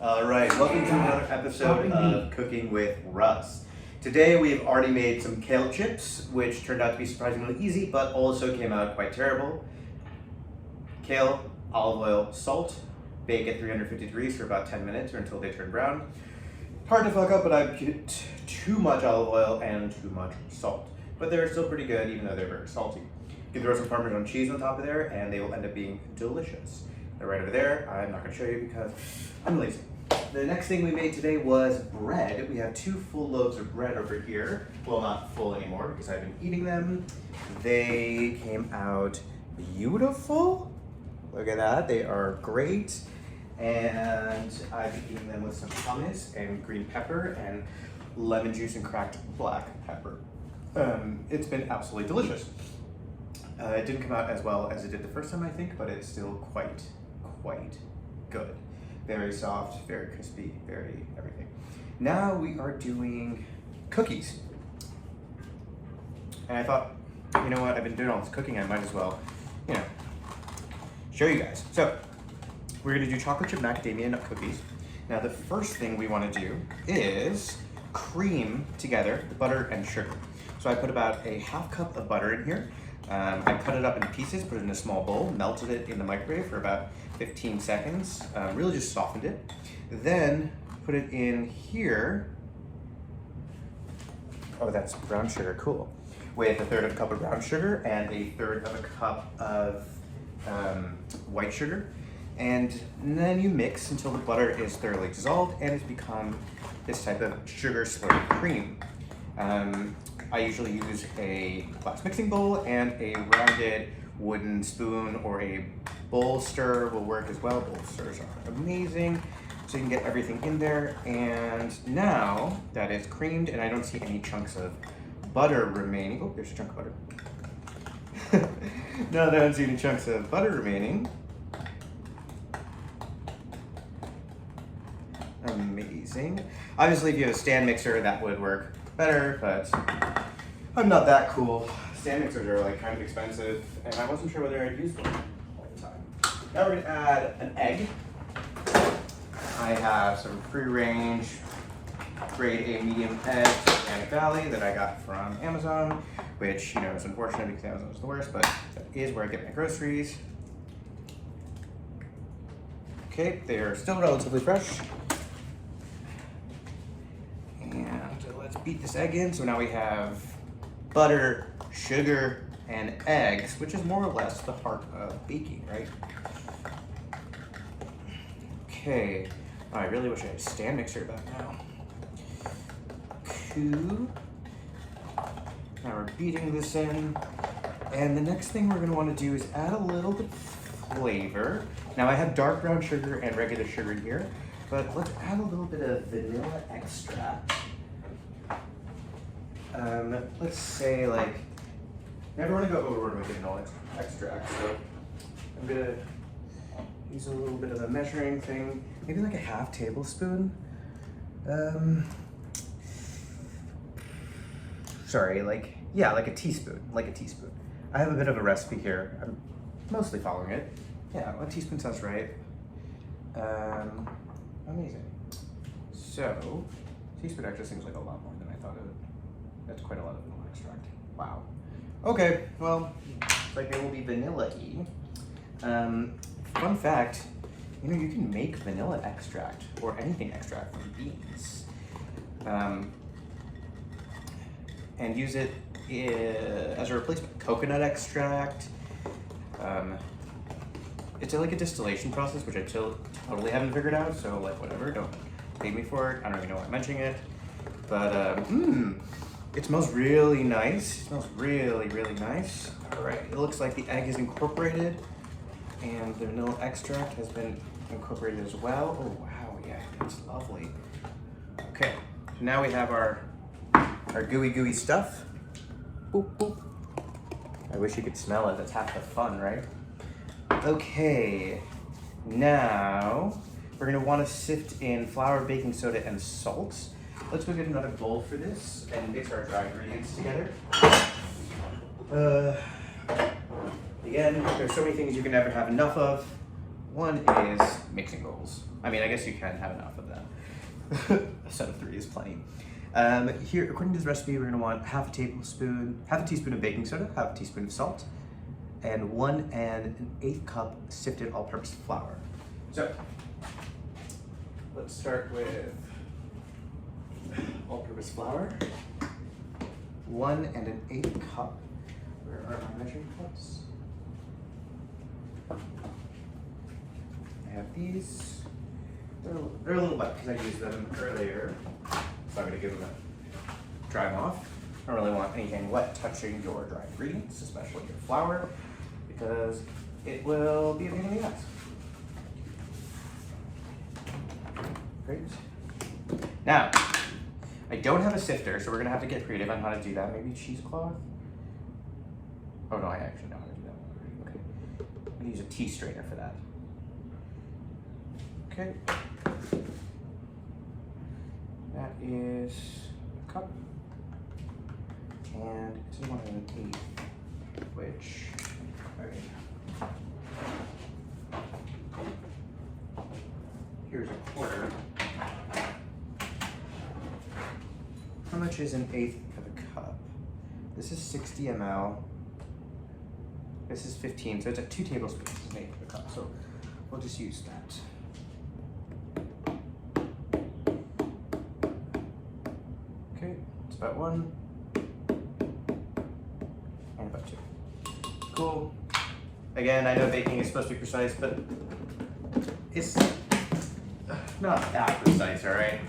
All right, welcome to another episode of Cooking with Russ. Today we've already made some kale chips, which turned out to be surprisingly easy, but also came out quite terrible. Kale, olive oil, salt, bake at 350 degrees for about 10 minutes or until they turn brown. Hard to fuck up, but I've put too much olive oil and too much salt. But they're still pretty good, even though they're very salty. You can throw some Parmesan cheese on top of there, and they will end up being delicious. They're right over there. I'm not going to show you because I'm lazy. The next thing we made today was bread. We have 2 full loaves of bread over here. Well, not full anymore because I've been eating them. They came out beautiful. Look at that. They are great. And I've been eating them with some hummus and green pepper and lemon juice and cracked black pepper. It's been absolutely delicious. It didn't come out as well as it did the first time, I think, but it's still quite good. Very soft, very crispy, very everything. Now we are doing cookies. And I thought, you know what, I've been doing all this cooking, I might as well, show you guys. So, we're gonna do chocolate chip macadamia nut cookies. Now the first thing we wanna do is cream together the butter and sugar. So I put about a ½ cup of butter in here. I cut it up in pieces, put it in a small bowl, melted it in the microwave for about 15 seconds, really just softened it. Then put it in here. Oh, that's brown sugar, cool. With 1/3 cup of brown sugar and 1/3 cup of white sugar. And then you mix until the butter is thoroughly dissolved and it's become this type of sugar slurry cream. I usually use a glass mixing bowl and a rounded wooden spoon or a bowl stir will work as well. Bowl stirs are amazing. So you can get everything in there. And now that it's creamed and I don't see any chunks of butter remaining. Oh, there's a chunk of butter. Now that I don't see any chunks of butter remaining. Amazing. Obviously, if you have a stand mixer, that would work better, but I'm not that cool. Stand mixers are like kind of expensive, and I wasn't sure whether I'd use them all the time. Now we're gonna add an egg. I have some free-range grade A medium eggs from Organic Valley that I got from Amazon, which is unfortunate because Amazon is the worst, but that is where I get my groceries. Okay, they are still relatively fresh. And let's beat this egg in. So now we have butter, sugar, and eggs, which is more or less the heart of baking, right? Okay. Oh, I really wish I had a stand mixer back now. Cool. Now we're beating this in. And the next thing we're going to want to do is add a little bit of flavor. Now I have dark brown sugar and regular sugar in here, but let's add a little bit of vanilla extract. Let's say I never want to go overboard with vanilla extract, so I'm gonna use a little bit of a measuring thing, maybe like a ½ tablespoon. Sorry, like a teaspoon, I have a bit of a recipe here. I'm mostly following it. Yeah, 1 teaspoon sounds right. Amazing. So, teaspoon actually seems like a lot more than I thought it would. That's quite a lot of vanilla extract. Wow. Okay, well, it's like it will be vanilla-y. Fun fact, you can make vanilla extract or anything extract from beans. And use it as a replacement. Coconut extract. It's like a distillation process, which I totally haven't figured out, so whatever, don't hate me for it. I don't even know why I'm mentioning it. But it smells really nice. It smells really, really nice. All right, it looks like the egg is incorporated and the vanilla extract has been incorporated as well. Oh wow, yeah, it's lovely. Okay, so now we have our gooey stuff. Boop, boop. I wish you could smell it, that's half the fun, right? Okay, now we're gonna wanna sift in flour, baking soda, and salt. Let's go get another bowl for this and mix our dry ingredients together. Again, there's so many things you can never have enough of. One is mixing bowls. I mean, I guess you can have enough of that. A set of 3 is plenty. Here, according to this recipe, we're gonna want half a teaspoon of baking soda, half a teaspoon of salt, and 1 1/8 cup sifted all-purpose flour. So, let's start with all-purpose flour. 1 1/8 cup. Where are my measuring cups? I have these. They're a little wet because I used them earlier. So I'm going to give them a dry them off. I don't really want anything wet touching your dry ingredients, especially your flour, because it will be a pain in the ass. Great. Now, I don't have a sifter, so we're going to have to get creative on how to do that. Maybe cheesecloth? Oh no, I actually know how to do that. Okay. I'm going to use a tea strainer for that. Okay. That is a cup. And it's 1 1/8, which, okay. Here's a quarter. How much is 1/8 of a cup? This is 60 ml. This is 15, so it's at 2 tablespoons of 1/8 of a cup. So we'll just use that. Okay, it's about 1 and about 2. Cool. Again, I know baking is supposed to be precise, but it's not that precise, all right?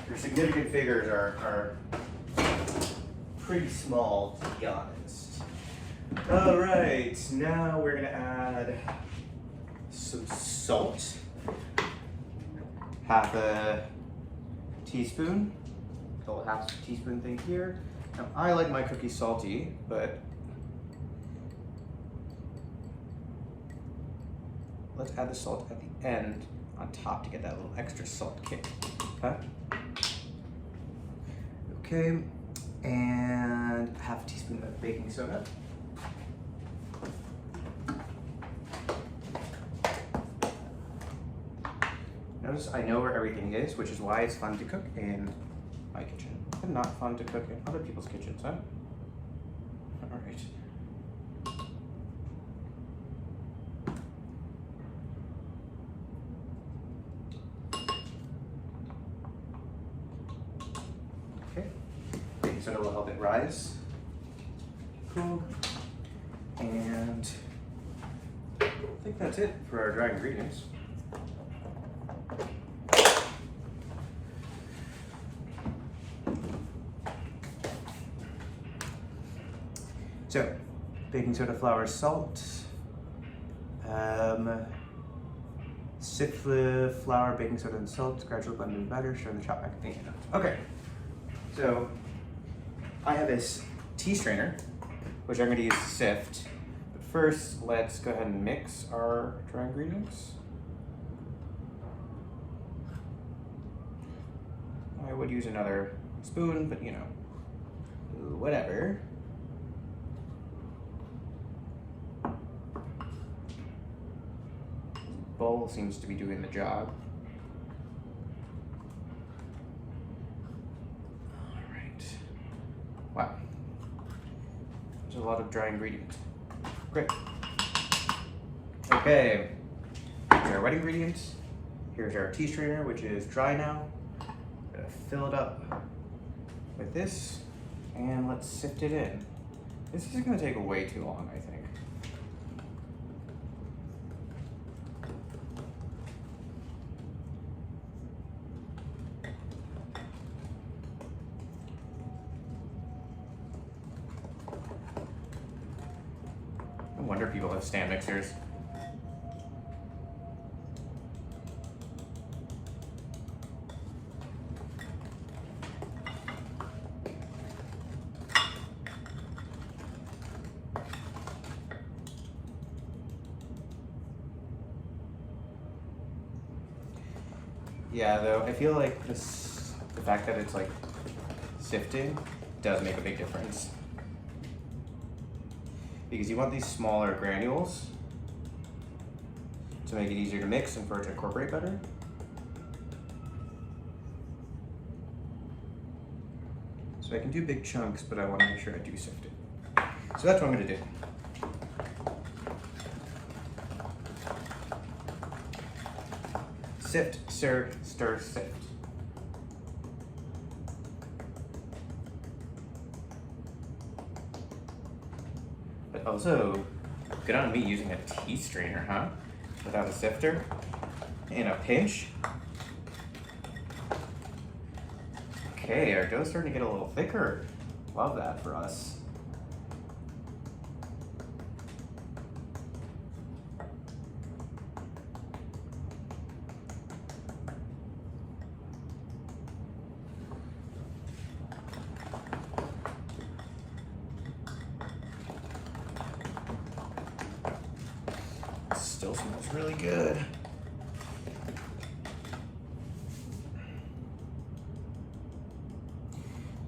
Your significant figures are pretty small, to be honest. All right, now we're gonna add some salt. Half a teaspoon, little half teaspoon thing here. Now I like my cookies salty, but let's add the salt at the end on top to get that little extra salt kick. Okay. Okay, and half a teaspoon of baking soda. Notice I know where everything is, which is why it's fun to cook in my kitchen and not fun to cook in other people's kitchens, huh? All right. Okay, baking soda will help it rise. Cool. And I think that's it for our dry ingredients. So, baking soda, flour, salt, sift the flour, baking soda, and salt, gradually blend in batter, stir in the chopped macadamia nuts. Okay, so I have this tea strainer, which I'm going to use to sift. But first, let's go ahead and mix our dry ingredients. I would use another spoon, but you know, whatever. Bowl seems to be doing the job. All right. Wow. There's a lot of dry ingredients. Great. Okay. Here's our wet ingredients. Here's our tea strainer, which is dry now. I'm gonna fill it up with this, and let's sift it in. This is gonna take way too long, I think. No wonder people have stand mixers. Yeah, though, I feel like the fact that it's like sifting does make a big difference. Because you want these smaller granules, to make it easier to mix and for it to incorporate better. So I can do big chunks, but I want to make sure I do sift it. So that's what I'm going to do. Sift, stir, stir, sift. But also, good on me using a tea strainer, huh? Without a sifter. And a pinch. Okay, our dough's starting to get a little thicker. Love that for us. Still smells really good.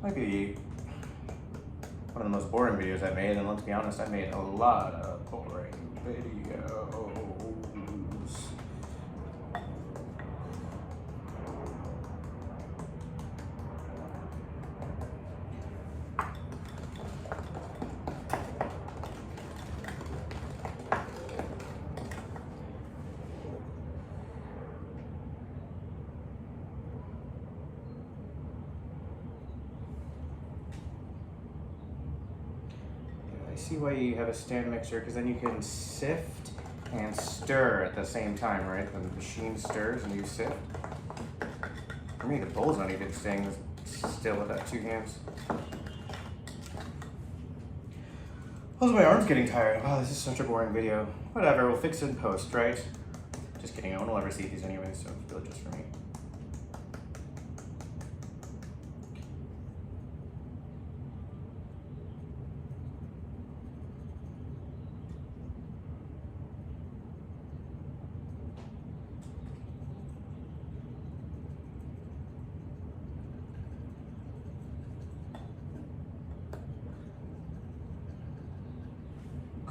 Might be one of the most boring videos I've made, and let's be honest, I've made a lot of boring videos. See why you have a stand mixer, because then you can sift and stir at the same time, right? When the machine stirs and you sift. For me, the bowl's not even staying still with that 2 hands. Also, my arm's getting tired. Wow, this is such a boring video. Whatever, we'll fix it in post, right? Just kidding, no one will ever see these anyway, so it's really just for me.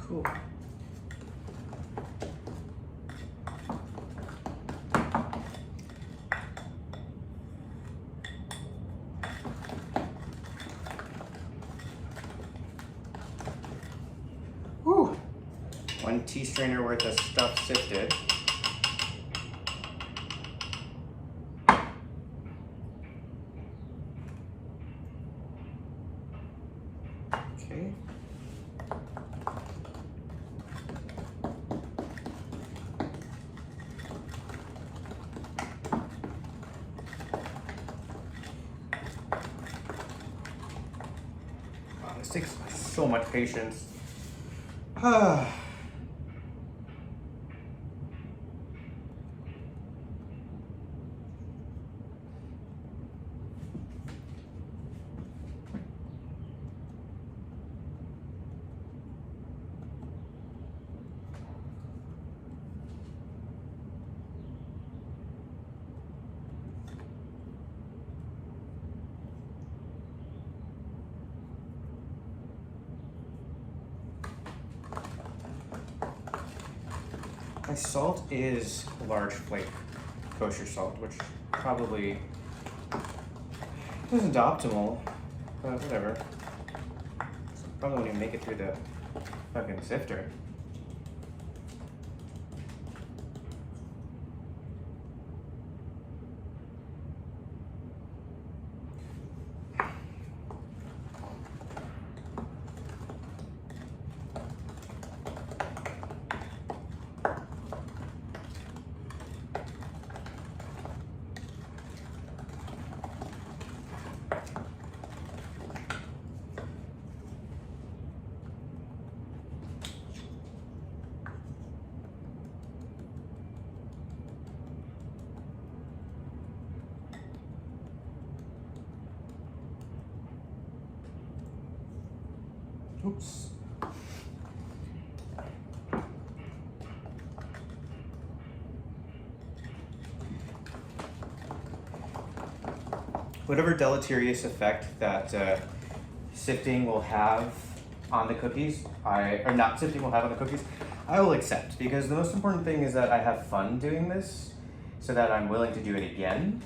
Cool. Whew. 1 tea strainer worth of stuff sifted. Okay. This takes so much patience. My salt is large flake kosher salt, which probably isn't optimal, but whatever. Probably won't even make it through the fucking sifter. Oops. Whatever deleterious effect that sifting will have on the cookies, or not sifting will have on the cookies, I will accept, because the most important thing is that I have fun doing this so that I'm willing to do it again.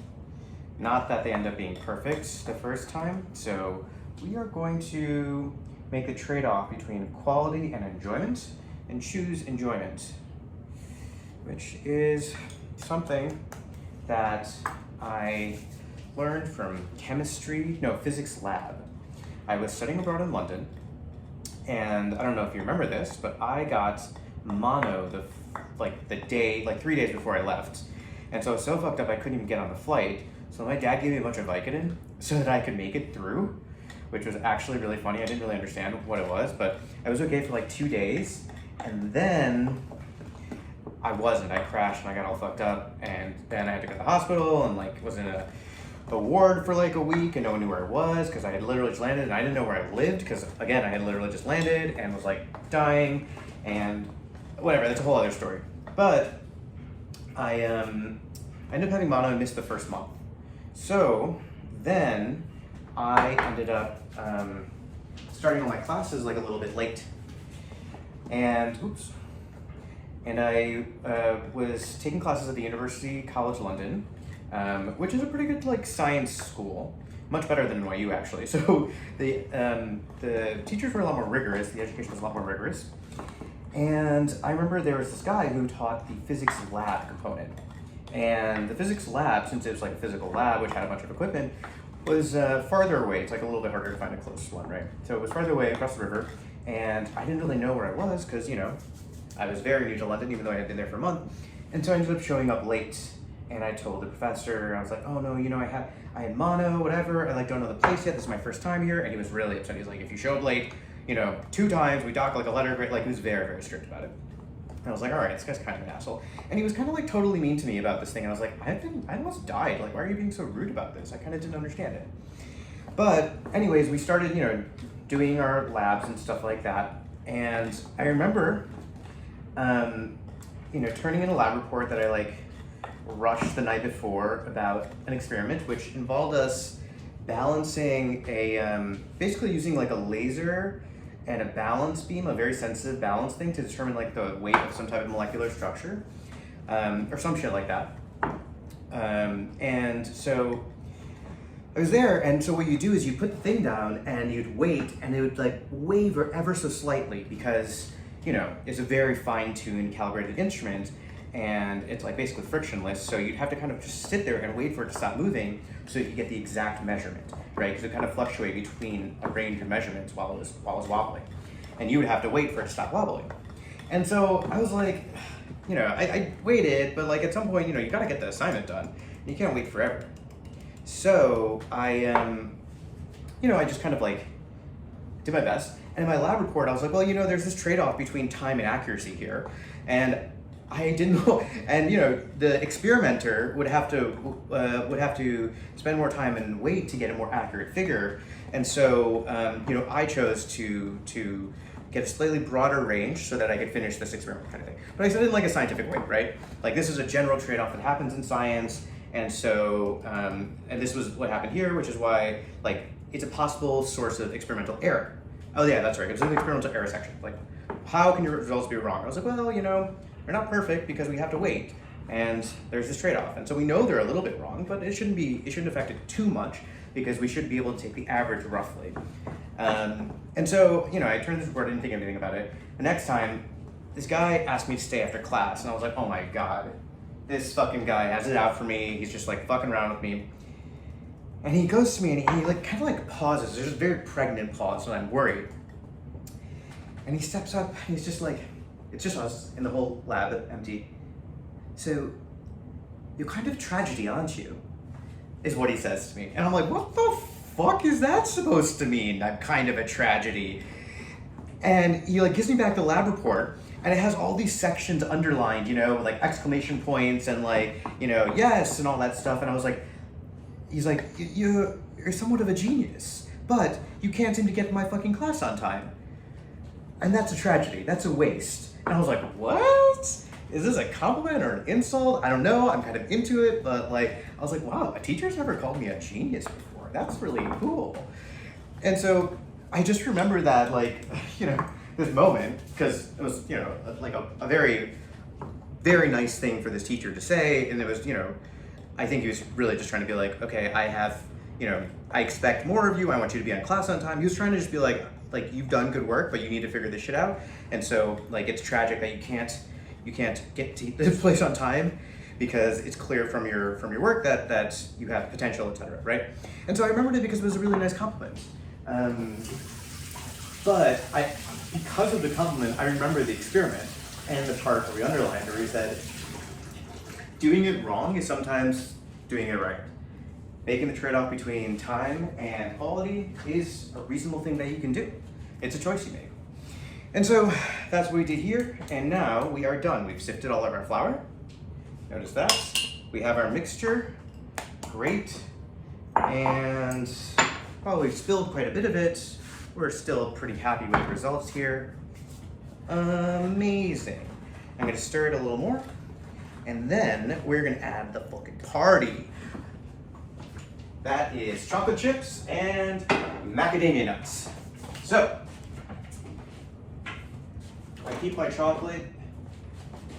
Not that they end up being perfect the first time. So we are going to make the trade-off between quality and enjoyment and choose enjoyment, which is something that I learned from physics lab. I was studying abroad in London, and I don't know if you remember this, but I got mono like 3 days before I left. And so I was so fucked up I couldn't even get on the flight. So my dad gave me a bunch of Vicodin so that I could make it through, which was actually really funny. I didn't really understand what it was, but I was okay for like 2 days. And then I wasn't. I crashed and I got all fucked up. And then I had to go to the hospital and like was in a ward for like a week, and no one knew where I was because I had literally just landed and I didn't know where I lived because, again, I had literally just landed and was like dying and whatever. That's a whole other story. But I ended up having mono and missed the first month. So then I ended up starting all my classes like a little bit late. And I was taking classes at the University College London, which is a pretty good like science school, much better than NYU actually. So the teachers were a lot more rigorous, the education was a lot more rigorous. And I remember there was this guy who taught the physics lab component. And the physics lab, since it was like a physical lab, which had a bunch of equipment, was farther away. It's like a little bit harder to find a close one, right? So it was farther away across the river, and I didn't really know where I was because, you know, I was very new to London, even though I had been there for a month. And so I ended up showing up late, and I told the professor, I was like, oh no, you know, I had mono, whatever, I like don't know the place yet, this is my first time here. And he was really upset. He was like, if you show up late, you know, 2 times, we dock like a letter, like he was very, very strict about it. And I was like, all right, this guy's kind of an asshole. And he was kind of like totally mean to me about this thing. And I was like, I almost died. Like, why are you being so rude about this? I kind of didn't understand it. But anyways, we started, you know, doing our labs and stuff like that. And I remember, you know, turning in a lab report that I like rushed the night before about an experiment, which involved us balancing basically using like a laser and a balance beam, a very sensitive balance thing to determine like the weight of some type of molecular structure, or some shit like that. And so I was there, and so what you do is you put the thing down and you'd wait, and it would like waver ever so slightly because, you know, it's a very fine-tuned calibrated instrument, and it's like basically frictionless, so you'd have to kind of just sit there and wait for it to stop moving so you could get the exact measurement, right? Because it kind of fluctuate between a range of measurements while it was wobbling. And you would have to wait for it to stop wobbling. And so I was like, you know, I waited, but like at some point, you know, you gotta get the assignment done. You can't wait forever. So I, you know, I just kind of like did my best. And in my lab report, I was like, well, you know, there's this trade-off between time and accuracy here. And I didn't know, and you know, the experimenter would have to spend more time and wait to get a more accurate figure. And so, you know, I chose to get a slightly broader range so that I could finish this experiment kind of thing. But I said it in like a scientific way, right? Like this is a general trade-off that happens in science. And so, and this was what happened here, which is why like it's a possible source of experimental error. Oh yeah, that's right. It was in the experimental error section. Like, how can your results be wrong? I was like, well, you know, they're not perfect because we have to wait, and there's this trade-off. And so we know they're a little bit wrong, but it shouldn't affect it too much because we should be able to take the average roughly. And so, you know, I turned this report, I didn't think anything about it. The next time, this guy asked me to stay after class, and I was like, oh my God, this fucking guy has it out for me. He's just like fucking around with me. And he goes to me and he like kind of like pauses. There's a very pregnant pause, and I'm worried. And he steps up and he's just like, it's just us in the whole lab, empty. So, you're kind of tragedy, aren't you? Is what he says to me. And I'm like, what the fuck is that supposed to mean? I'm kind of a tragedy. And he like gives me back the lab report, and it has all these sections underlined, you know, like exclamation points and like, you know, yes, and all that stuff. And I was like, he's like, you're somewhat of a genius, but you can't seem to get to my fucking class on time. And that's a tragedy, that's a waste. And I was like, what? Is this a compliment or an insult? I don't know, I'm kind of into it, but like, I was like, wow, a teacher's never called me a genius before. That's really cool. And so I just remember that, like, you know, this moment, because it was, you know, like a very, very nice thing for this teacher to say, and it was, you know, I think he was really just trying to be like, okay, I have, you know, I expect more of you, I want you to be on class on time. He was trying to just be like you've done good work, but you need to figure this shit out. And so like it's tragic that you can't get to this place on time because it's clear from your work that you have potential, etc. Right? And so I remembered it because it was a really nice compliment. But because of the compliment, I remember the experiment and the part where we underlined where he said, doing it wrong is sometimes doing it right. Making the trade-off between time and quality is a reasonable thing that you can do. It's a choice you make. And so that's what we did here, and now we are done. We've sifted all of our flour. Notice that. We have our mixture. Great. And while we've spilled quite a bit of it, we're still pretty happy with the results here. Amazing. I'm gonna stir it a little more, and then we're gonna add the fucking party. That is chocolate chips and macadamia nuts. So, I keep my chocolate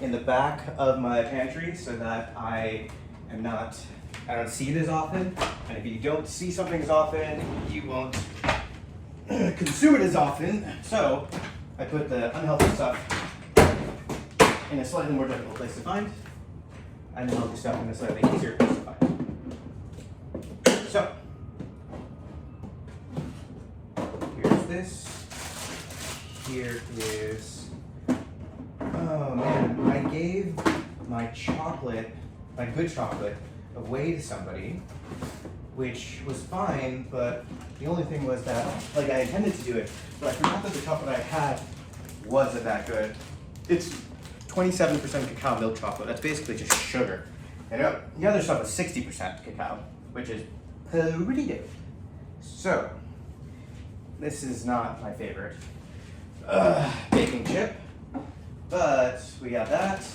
in the back of my pantry so that I don't see it as often. And if you don't see something as often, you won't consume it as often. So, I put the unhealthy stuff in a slightly more difficult place to find, and the healthy stuff in a slightly easier place to find. So, here's this. Here is, oh man, I gave my chocolate, my good chocolate, away to somebody, which was fine, but the only thing was that, like, I intended to do it, but I forgot that the chocolate I had wasn't that good. It's 27% cacao milk chocolate. That's basically just sugar. And the other stuff is 60% cacao, which is pretty good. So, this is not my favorite baking chip, but we got that,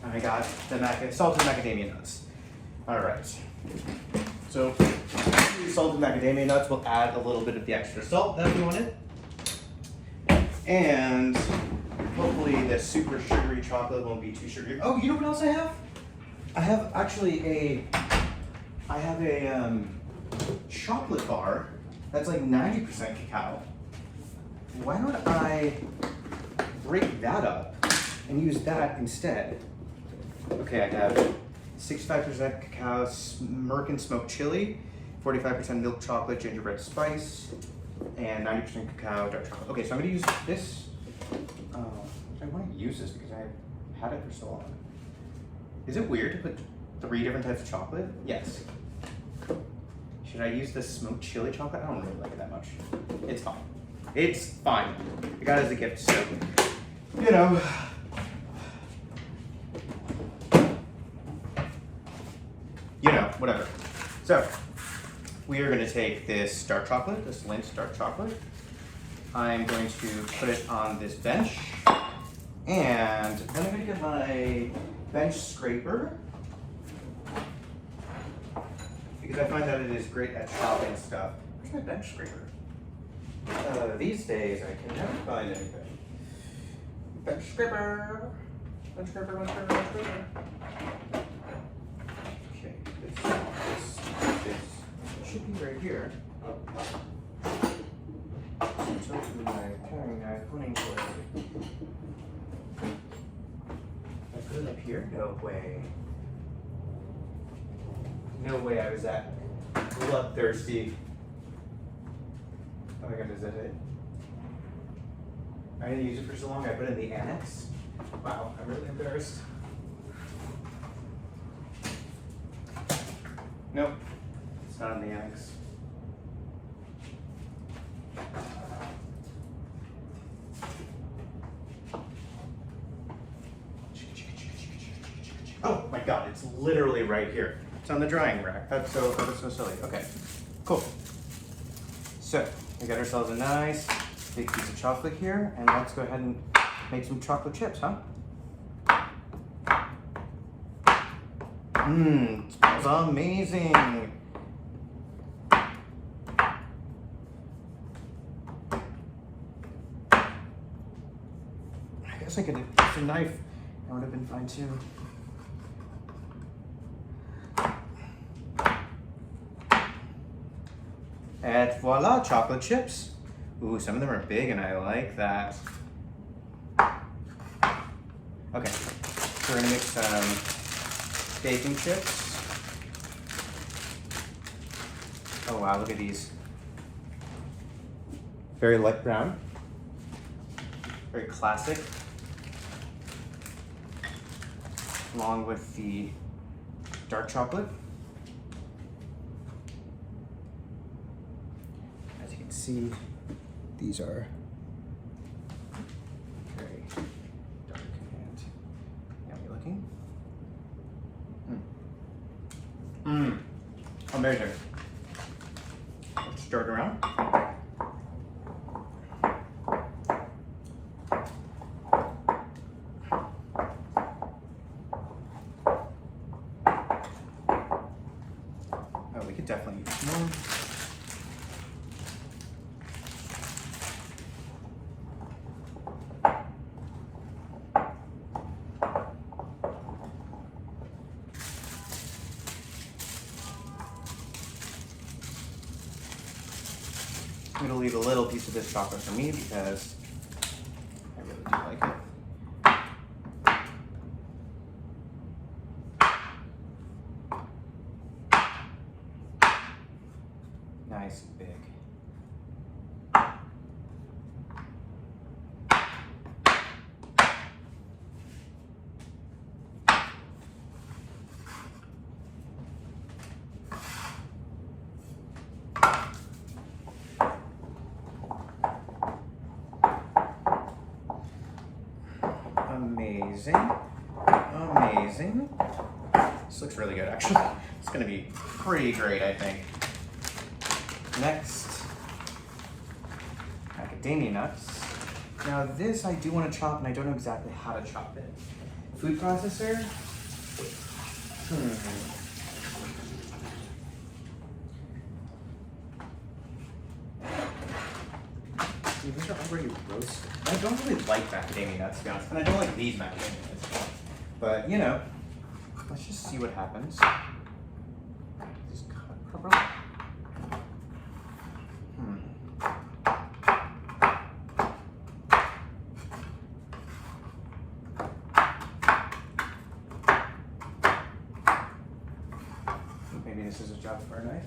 and I got the salted macadamia nuts. All right. So, these salted macadamia nuts will add a little bit of the extra salt that we wanted, and hopefully the super sugary chocolate won't be too sugary. Oh, you know what else I have? I have actually a chocolate bar that's like 90% cacao. Why don't I break that up and use that instead? Okay, I have 65% cacao, American smoked chili, 45% milk chocolate, gingerbread spice, and 90% cacao, dark chocolate. Okay, so I'm gonna use this. I want to use this because I've had it for so long. Is it weird to put 3 different types of chocolate? Yes. Should I use the smoked chili chocolate? I don't really like it that much. It's fine. It's fine. I got it as a gift, so, you know. You know, whatever. So, we are going to take this dark chocolate, this Lindt dark chocolate. I'm going to put it on this bench. And then I'm going to get my bench scraper, because I find that it is great at chopping stuff. Where's my bench scraper? These days I can never find anything. Bench scraper! Bench scraper, bench scraper, bench scraper. Okay, this should be right here. So my paring knife, hunting blade. I put it up here? No way. No way I was that bloodthirsty. Oh my god, is that it? I didn't use it for so long, I put it in the annex. Wow, I'm really embarrassed. Nope, it's not in the annex. Oh my god, it's literally right here. It's on the drying rack. That's so silly. Okay, cool. So, we got ourselves a nice big piece of chocolate here, and let's go ahead and make some chocolate chips, huh? Mmm, smells amazing. guess I could use a knife. That would have been fine too. And voila, chocolate chips. Ooh, some of them are big and I like that. Okay, so we're gonna mix some baking chips. Oh wow, look at these. Very light brown. Very classic. Along with the dark chocolate. As you can see, these are very dark and yummy looking. Amazing. Let's stir it around. Oh, we could definitely use more. I'm gonna leave a little piece of this chocolate for me because I really do like it. Nice and big. Amazing. Amazing. This looks really good, actually. It's gonna be pretty great, I think. Next, macadamia nuts. Now this I do want to chop and I don't know exactly how to chop it. Food processor? See, these are already roasted. I don't really like macadamia nuts, to be honest, and I don't like these macadamia nuts. But, you know, let's just see what happens. Just cut properly. Maybe this is a job for a knife.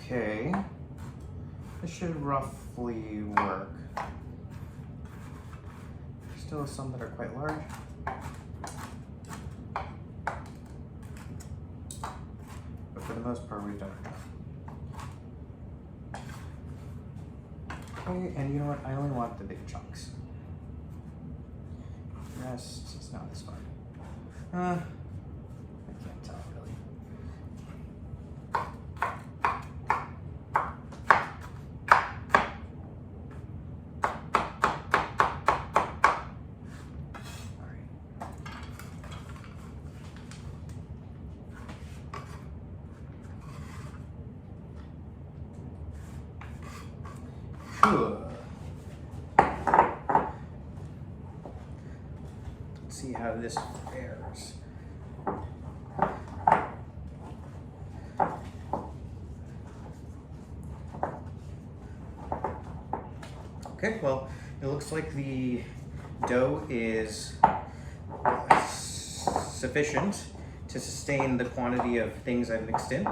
Okay, this should roughly work. Still some that are quite large. But for the most part, we've done enough. Okay, and you know what? I only want the big chunks. The rest is not as fun. I can't tell really. Let's see how this fares. Okay, well, it looks like the dough is sufficient to sustain the quantity of things I've mixed in.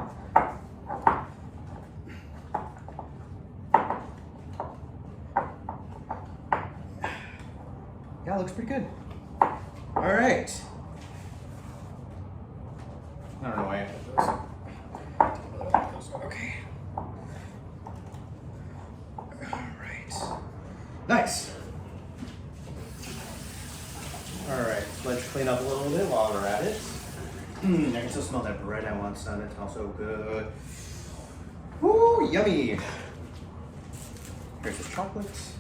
Yeah, it looks pretty good. All All right. I don't know why I have those. Okay. All right. Nice. All right, let's clean up a little bit while we're at it. I can still smell that bread I want some. It's also good. Woo, yummy. Here's the chocolates.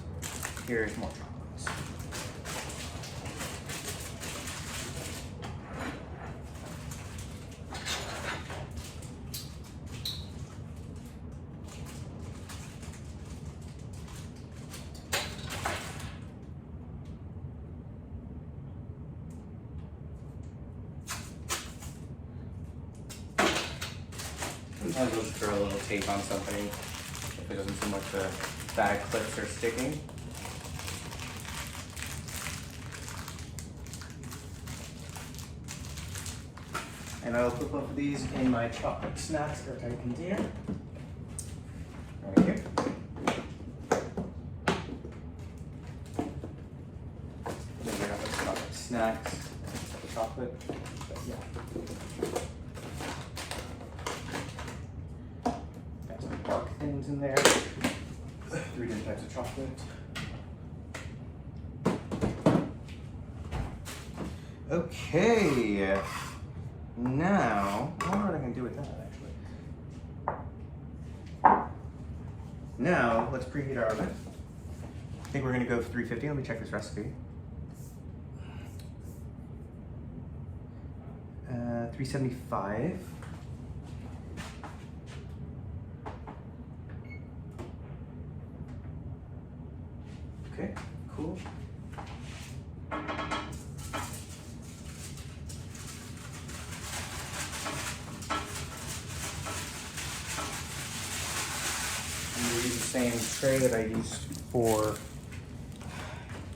Here's more chocolates. Sometimes we'll just throw a little tape on something if it doesn't seem like the bag clips are sticking. And I'll put both of these in my chocolate snacks airtight container. Right here. Then I got the chocolate snacks, the chocolate. But yeah. Got some dark things in there. 3 different types of chocolate. Okay. Now, I wonder what I can do with that actually. Now, let's preheat our oven. I think we're gonna go for 350. Let me check this recipe. 375. Okay, cool. I'm going to use the same tray that I used for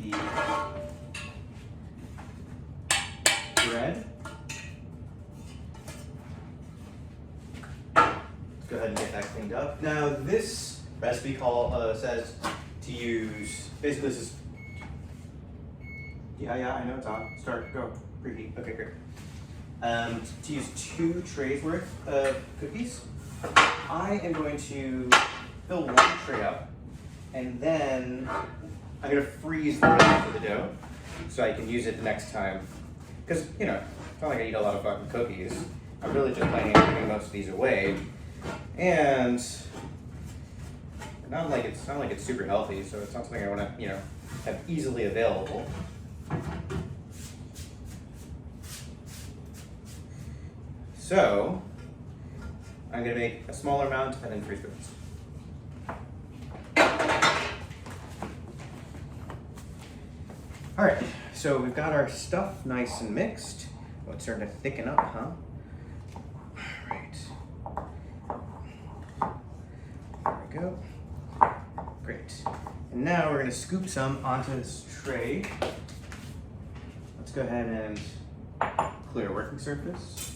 the bread. Let's go ahead and get that cleaned up. Now this recipe says to use, basically this is, yeah, I know it's on. Start, go, preheat, okay, great. To use 2 trays worth of cookies, I am going to fill 1 tray up, and then I'm gonna freeze the rest of the dough so I can use it the next time. Because, you know, it's not like I eat a lot of fucking cookies. I'm really just planning on giving most of these away. And not like it's super healthy, so it's not something I wanna, you know, have easily available. So, I'm gonna make a smaller amount and then freeze the rest. All right, so we've got our stuff nice and mixed. Oh, it's starting to thicken up, huh? All right. There we go. Great. And now we're gonna scoop some onto this tray. Let's go ahead and clear working surface.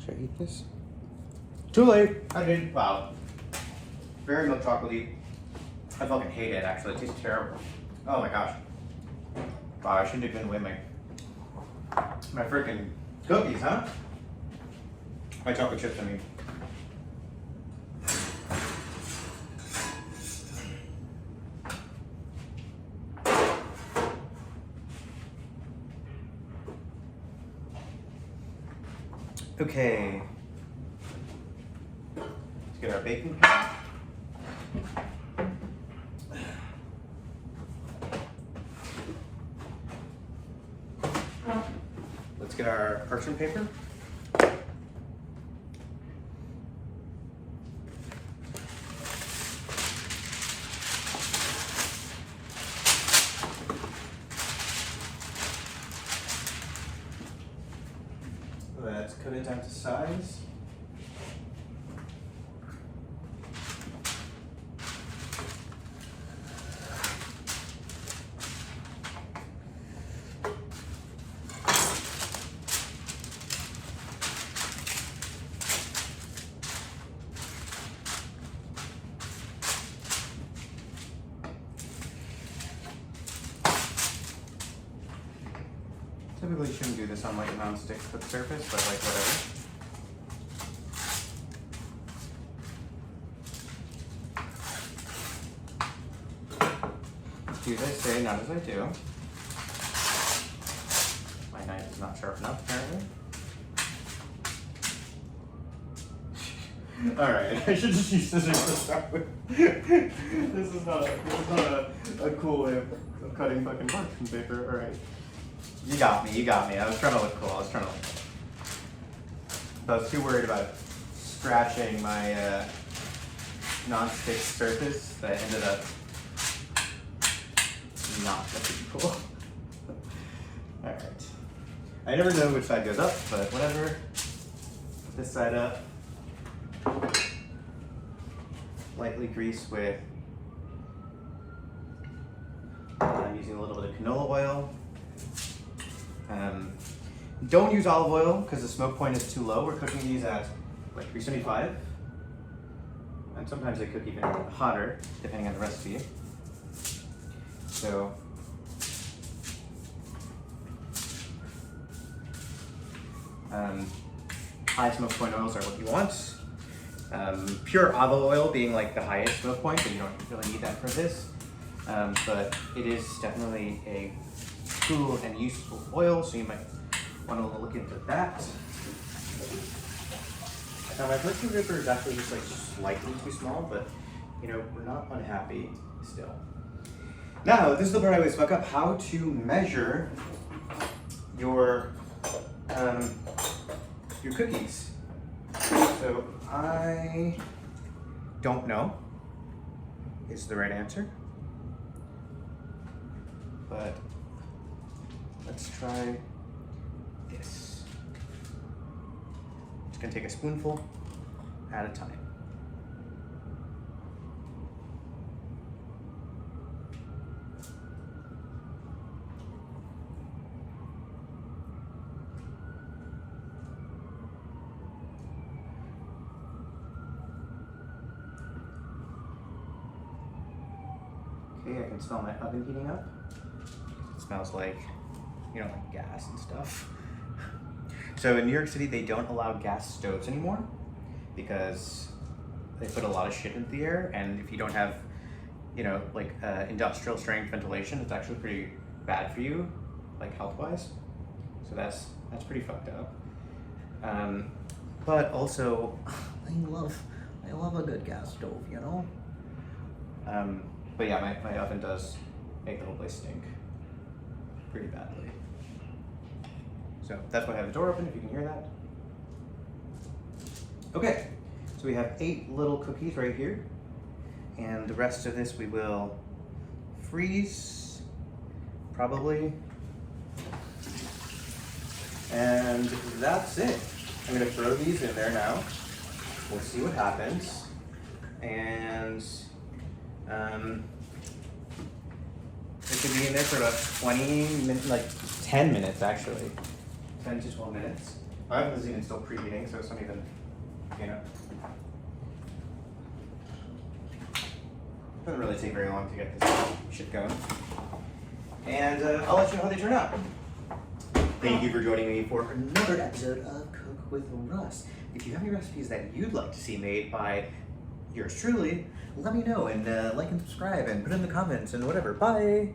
Should I eat this? Too late. I did. Wow. Very milk chocolatey. I fucking hate it actually. It tastes terrible. Oh my gosh. Wow, I shouldn't have been with my freaking cookies, huh? My chocolate chips, I mean. Okay. Let's get our baking pan. Let's get our parchment paper. let's cut it down to size. Typically shouldn't do this on like a non-stick cook surface, but like whatever. Do as I say, not as I do. My knife is not sharp enough, apparently. Alright, I should just use scissors to start with. This is not a cool way of cutting fucking parchment paper. Alright. You got me. I was trying to look cool. I was too worried about scratching my non-stick surface that I ended up not looking cool. Alright. I never know which side goes up, but whatever. Put this side up. Lightly grease with, I'm using a little bit of canola oil. Don't use olive oil because the smoke point is too low. We're cooking these at like 375. And sometimes they cook even hotter depending on the recipe. So high smoke point oils are what you want. Pure olive oil being like the highest smoke point, but you don't really need that for this. But it is definitely a cool and useful oil, so you might want to look into that. Now my parchment paper is actually just like slightly too small, but you know, we're not unhappy still. Now, this is the part I always fuck up, how to measure your cookies. So I don't know is the right answer, but let's try this. Just gonna take a spoonful at a time. Okay, I can smell my oven heating up. It smells like, you know, like gas and stuff. So in New York City, they don't allow gas stoves anymore because they put a lot of shit into the air, and if you don't have, you know, like industrial strength ventilation, it's actually pretty bad for you, like health-wise. So that's pretty fucked up. But also, I love a good gas stove, you know. But yeah, my oven does make the whole place stink pretty badly. So that's why I have the door open, if you can hear that. Okay, so we have 8 little cookies right here. And the rest of this we will freeze, probably. And that's it. I'm gonna throw these in there now. We'll see what happens. And it should be in there for about 20 minutes, like 10 minutes actually. 10 to 12 minutes. My oven is even still preheating, so it's not even, you know. Doesn't really take very long to get this shit going. And I'll let you know how they turn out. Thank you for joining me for another episode of Cook with Russ. If you have any recipes that you'd like to see made by yours truly, let me know, and like and subscribe and put in the comments and whatever. Bye!